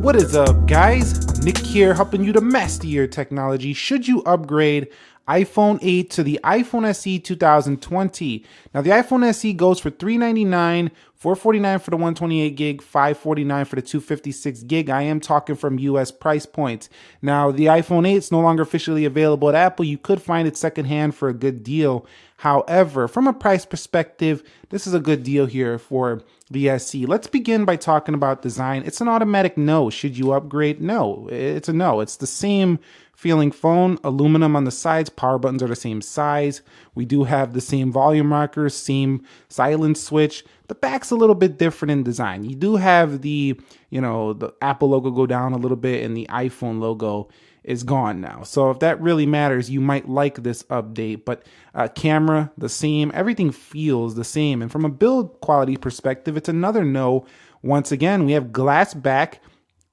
What is up, guys? Nick here, helping you to master your technology. Should you upgrade iPhone 8 to the iPhone SE 2020? Now, the iPhone SE goes for $399, $449 for the 128 gig, $549 for the 256 gig. I am talking from US price points. Now, the iPhone 8 is no longer officially available at Apple. You could find it secondhand for a good deal. However, from a price perspective, this is a good deal here for the SE. Let's begin by talking about design. It's an automatic no. Should you upgrade? No, it's a no. It's the same feeling phone, aluminum on the sides, power buttons are the same size. We do have the same volume rockers, same silence switch. The back's a little bit different in design. You do have the Apple logo go down a little bit, and the iPhone logo is gone now. So if that really matters, you might like this update. But camera, the same. Everything feels the same. And from a build quality perspective, it's another no. Once again, we have glass back,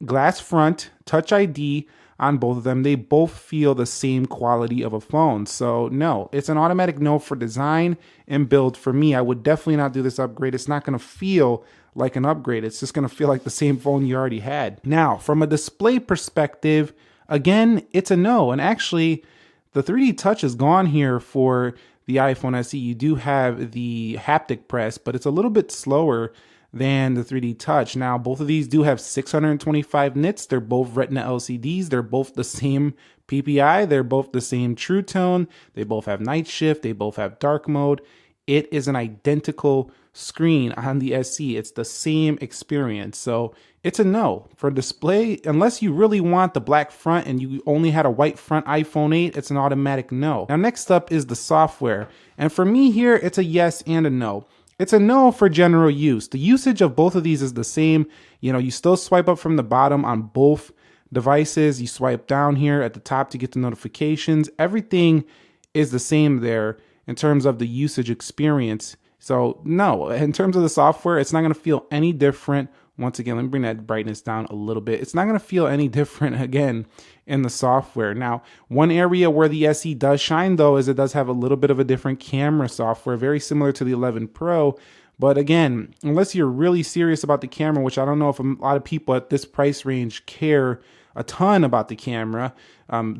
glass front, Touch ID on both of them. They both feel the same quality of a phone. So no, it's an automatic no for design and build for me. I would definitely not do this upgrade. It's not going to feel like an upgrade. It's just going to feel like the same phone you already had. Now, from a display perspective, again, it's a no. And actually, the 3D Touch is gone here for the iPhone SE. You do have the haptic press, but it's a little bit slower than the 3D Touch. Now, both of these do have 625 nits. They're both Retina LCDs. They're both the same PPI. They're both the same True Tone. They both have night shift. They both have dark mode. It is an identical screen on the SE. It's the same experience. So it's a no. For display, unless you really want the black front and you only had a white front iPhone 8, it's an automatic no. Now, next up is the software. And for me here, it's a yes and a no. It's a no for general use. The usage of both of these is the same. You still swipe up from the bottom on both devices. You swipe down here at the top to get the notifications. Everything is the same there in terms of the usage experience. So no, in terms of the software, it's not going to feel any different. Once again, let me bring that brightness down a little bit. It's not going to feel any different again in the software. Now, one area where the SE does shine though is it does have a little bit of a different camera software, very similar to the 11 Pro. But again, unless you're really serious about the camera, which I don't know if a lot of people at this price range care a ton about the camera,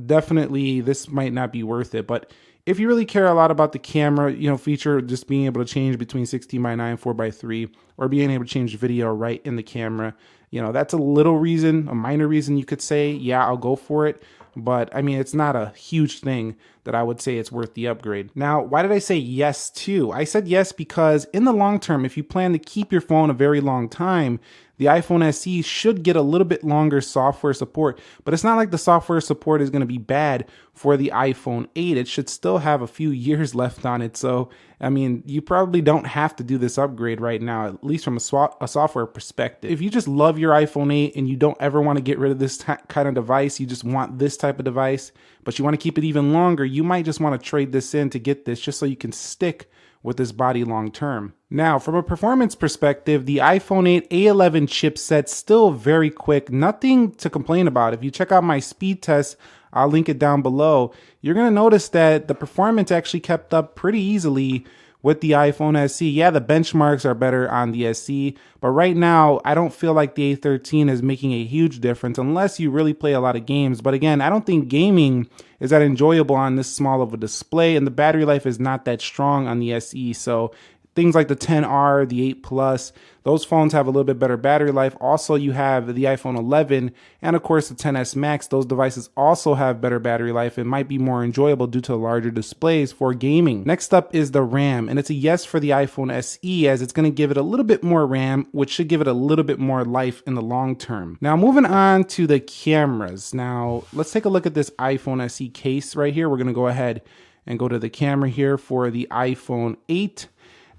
definitely this might not be worth it. But if you really care a lot about the camera, feature just being able to change between 16:9, 4:3, or being able to change video right in the camera, that's a little reason, a minor reason you could say, yeah, I'll go for it. But I mean, it's not a huge thing that I would say it's worth the upgrade. Now, why did I say yes to? I said yes because in the long term, if you plan to keep your phone a very long time, the iPhone SE should get a little bit longer software support, but it's not like the software support is going to be bad for the iPhone 8. It should still have a few years left on it. So, I mean, you probably don't have to do this upgrade right now, at least from a software perspective. If you just love your iPhone 8 and you don't ever want to get rid of this kind of device, you just want this type of device, but you want to keep it even longer, you might just want to trade this in to get this just so you can stick with this body long term. Now, from a performance perspective, the iPhone 8 A11 chipset's still very quick, nothing to complain about. If you check out my speed test, I'll link it down below, you're going to notice that the performance actually kept up pretty easily with the iPhone SE. Yeah, the benchmarks are better on the SE, but right now, I don't feel like the A13 is making a huge difference unless you really play a lot of games. But again, I don't think gaming is that enjoyable on this small of a display, and the battery life is not that strong on the SE. So things like the 10R, the 8 Plus, those phones have a little bit better battery life. Also, you have the iPhone 11 and of course the XS Max. Those devices also have better battery life and might be more enjoyable due to larger displays for gaming. Next up is the RAM, and it's a yes for the iPhone SE as it's going to give it a little bit more RAM, which should give it a little bit more life in the long term. Now, moving on to the cameras. Now, let's take a look at this iPhone SE case right here. We're going to go ahead and go to the camera here for the iPhone 8.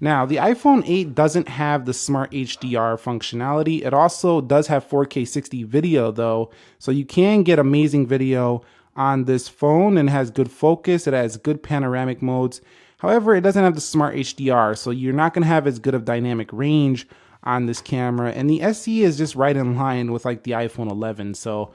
Now, the iPhone 8 doesn't have the Smart HDR functionality. It also does have 4K 60 video though, so you can get amazing video on this phone and has good focus. It has good panoramic modes. However, it doesn't have the Smart HDR, so you're not going to have as good of dynamic range on this camera. And the SE is just right in line with like the iPhone 11. So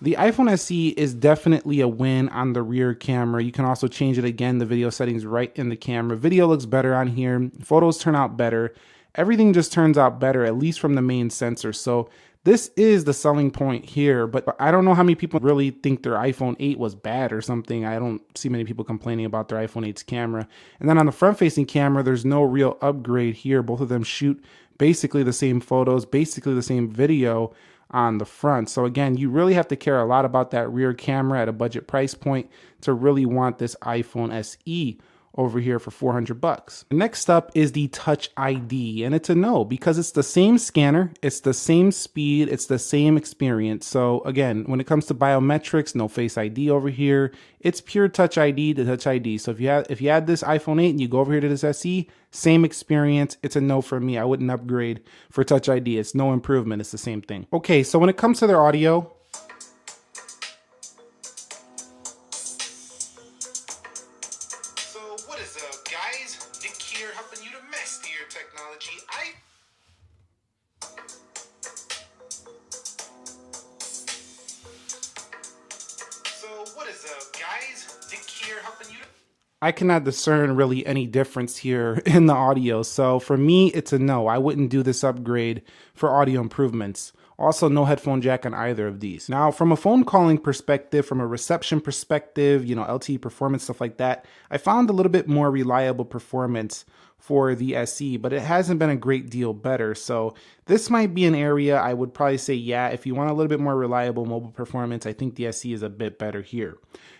the iPhone SE is definitely a win on the rear camera. You can also change it again, the video settings right in the camera. Video looks better on here. Photos turn out better. Everything just turns out better, at least from the main sensor. So This is the selling point here, but I don't know how many people really think their iPhone 8 was bad or something. I don't see many people complaining about their iPhone 8's camera. And then on the front-facing camera, there's no real upgrade here. Both of them shoot basically the same photos, basically the same video on the front. So again, you really have to care a lot about that rear camera at a budget price point to really want this iPhone SE over here for 400 bucks. Next up is the Touch ID, and it's a no because it's the same scanner, it's the same speed, it's the same experience. So again, when it comes to biometrics, no Face ID over here. It's pure Touch ID to Touch ID. So if you had this iPhone 8 and you go over here to this SE, same experience. It's a no for me. I wouldn't upgrade for Touch ID. It's no improvement. It's the same thing. Okay, so when it comes to their audio, what is up, guys? Nick here, helping you to master your technology. I cannot discern really any difference here in the audio. So for me, it's a no. I wouldn't do this upgrade for audio improvements. Also, no headphone jack on either of these. Now, from a phone calling perspective, from a reception perspective, LTE performance, stuff like that, I found a little bit more reliable performance for the SE, but it hasn't been a great deal better. So this might be an area I would probably say, yeah, if you want a little bit more reliable mobile performance, I think the SE is a bit better here.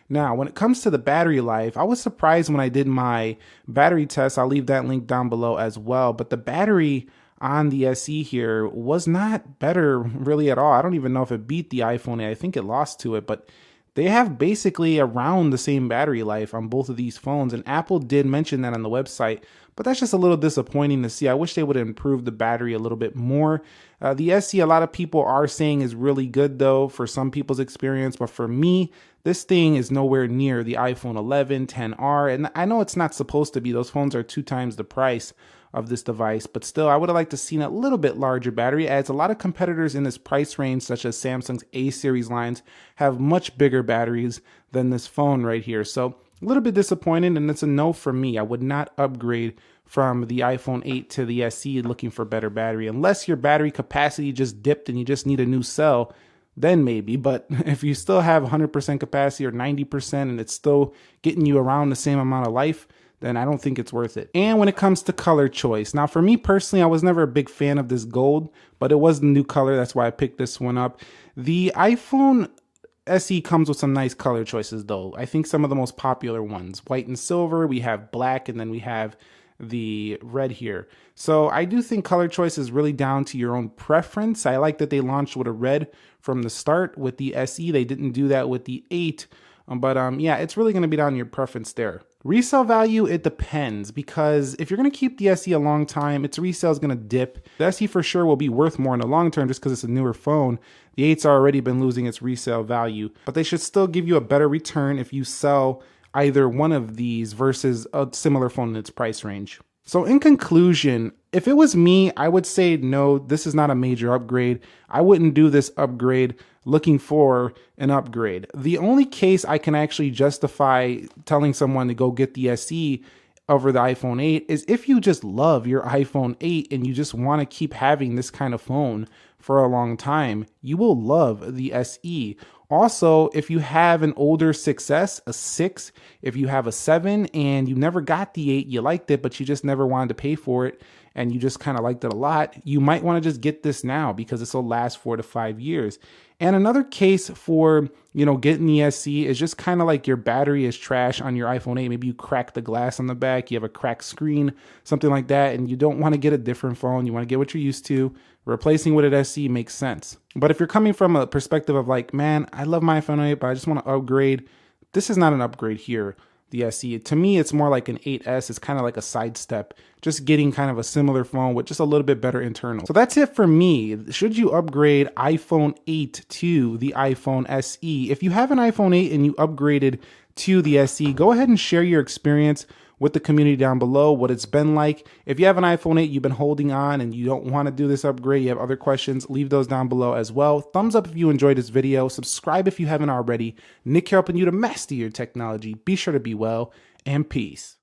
Now, when it comes to the battery life, I was surprised when I did my battery test. I'll leave that link down below as well. But the battery on the SE here was not better really at all. I don't even know if it beat the iPhone 8. I think it lost to it, but they have basically around the same battery life on both of these phones. And Apple did mention that on the website, but that's just a little disappointing to see. I wish they would improve the battery a little bit more. The SE, a lot of people are saying is really good though for some people's experience, but for me, this thing is nowhere near the iPhone 11, 10R, and I know it's not supposed to be. Those phones are 2 times the price of this device, but still, I would have liked to seen a little bit larger battery, as a lot of competitors in this price range, such as Samsung's A series lines, have much bigger batteries than this phone right here. So a little bit disappointed, and it's a no for me. I would not upgrade from the iPhone 8 to the SE looking for better battery, unless your battery capacity just dipped and you just need a new cell. Then maybe, but if you still have 100% capacity or 90% and it's still getting you around the same amount of life, then I don't think it's worth it. And when it comes to color choice, now for me personally, I was never a big fan of this gold, but it was the new color. That's why I picked this one up. The iPhone SE comes with some nice color choices though. I think some of the most popular ones, white and silver, we have black, and then we have the red here. So I do think color choice is really down to your own preference. I like that they launched with a red from the start with the SE. They didn't do that with the 8. But yeah, it's really going to be down to your preference there. Resale value, it depends, because if you're going to keep the SE a long time, its resale is going to dip. The SE for sure will be worth more in the long term just because it's a newer phone. The 8's already been losing its resale value, but they should still give you a better return if you sell either one of these versus a similar phone in its price range. So in conclusion, if it was me, I would say no, this is not a major upgrade. I wouldn't do this upgrade looking for an upgrade. The only case I can actually justify telling someone to go get the SE over the iPhone 8 is if you just love your iPhone 8 and you just want to keep having this kind of phone for a long time, you will love the SE. Also, if you have an older 6S, a 6, if you have a 7 and you never got the 8, you liked it, but you just never wanted to pay for it, and you just kind of liked it a lot, you might want to just get this now because this will last 4 to 5 years. And another case for, getting the SE is just kind of like your battery is trash on your iPhone 8. Maybe you crack the glass on the back, you have a cracked screen, something like that, and you don't want to get a different phone. You want to get what you're used to. Replacing with an SE makes sense. But if you're coming from a perspective of like, man, I love my iPhone 8, but I just want to upgrade, this is not an upgrade here. The SE, to me, it's more like an 8S. It's kind of like a sidestep, just getting kind of a similar phone with just a little bit better internal. So that's it for me. Should you upgrade iPhone 8 to the iPhone SE? If you have an iPhone 8 and you upgraded to the SE, go ahead and share your experience with the community down below, what it's been like. If you have an iPhone 8 you've been holding on and you don't want to do this upgrade, you have other questions, leave those down below as well. Thumbs up if you enjoyed this video. Subscribe if you haven't already. Nick here helping you to master your technology. Be sure to be well, and peace.